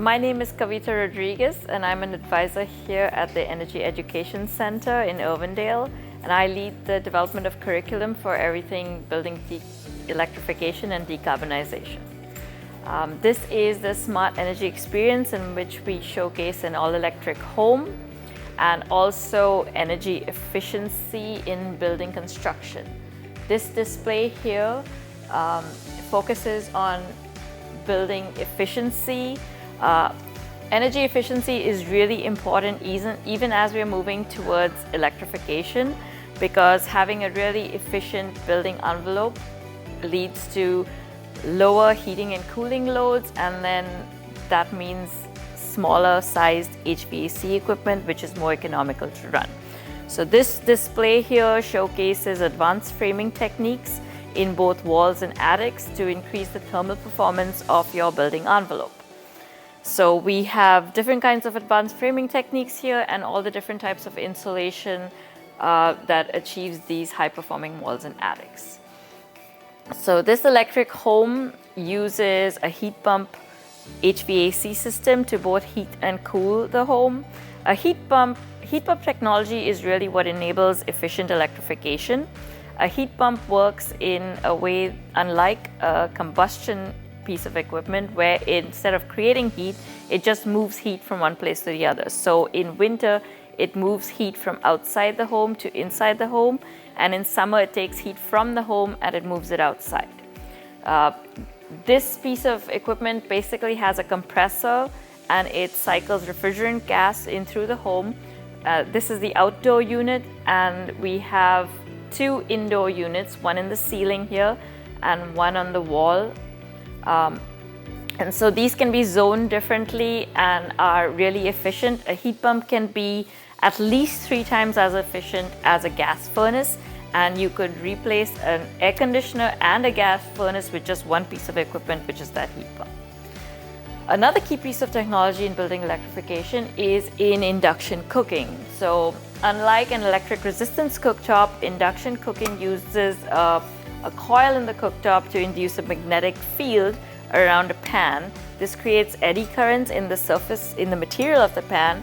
My name is Kavita Rodriguez and I'm an advisor here at the Energy Education Center in Irwindale, and I lead the development of curriculum for everything building electrification and decarbonization. This is the Smart Energy Experience in which we showcase an all-electric home and also energy efficiency in building construction. This display here focuses on building efficiency. Energy efficiency is really important even as we're moving towards electrification, because having a really efficient building envelope leads to lower heating and cooling loads, and then that means smaller sized HVAC equipment, which is more economical to run. So this display here showcases advanced framing techniques in both walls and attics to increase the thermal performance of your building envelope. So we have different kinds of advanced framing techniques here and all the different types of insulation that achieves these high-performing walls and attics. So this electric home uses a heat pump HVAC system to both heat and cool the home. A heat pump technology is really what enables efficient electrification. A heat pump works in a way unlike a combustion piece of equipment, where instead of creating heat, it just moves heat from one place to the other. So in winter, it moves heat from outside the home to inside the home, and in summer, it takes heat from the home and it moves it outside. This piece of equipment basically has a compressor and it cycles refrigerant gas in through the home. This is the outdoor unit, and we have two indoor units, one in the ceiling here and one on the wall. And so these can be zoned differently and are really efficient. A heat pump can be at least 3 times as efficient as a gas furnace, and you could replace an air conditioner and a gas furnace with just one piece of equipment, which is that heat pump. Another key piece of technology in building electrification is in induction cooking. So unlike an electric resistance cooktop, induction cooking uses a coil in the cooktop to induce a magnetic field around a pan. This creates eddy currents in the surface, in the material of the pan,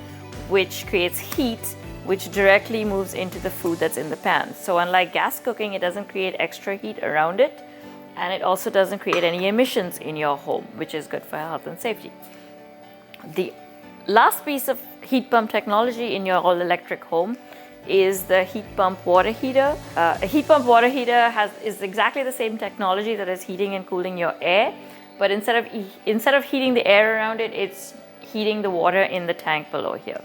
which creates heat, which directly moves into the food that's in the pan. So unlike gas cooking, it doesn't create extra heat around it, and it also doesn't create any emissions in your home, which is good for health and safety. The last piece of heat pump technology in your all-electric home is the heat pump water heater. A heat pump water heater is exactly the same technology that is heating and cooling your air, but instead of heating the air around it, it's heating the water in the tank below here.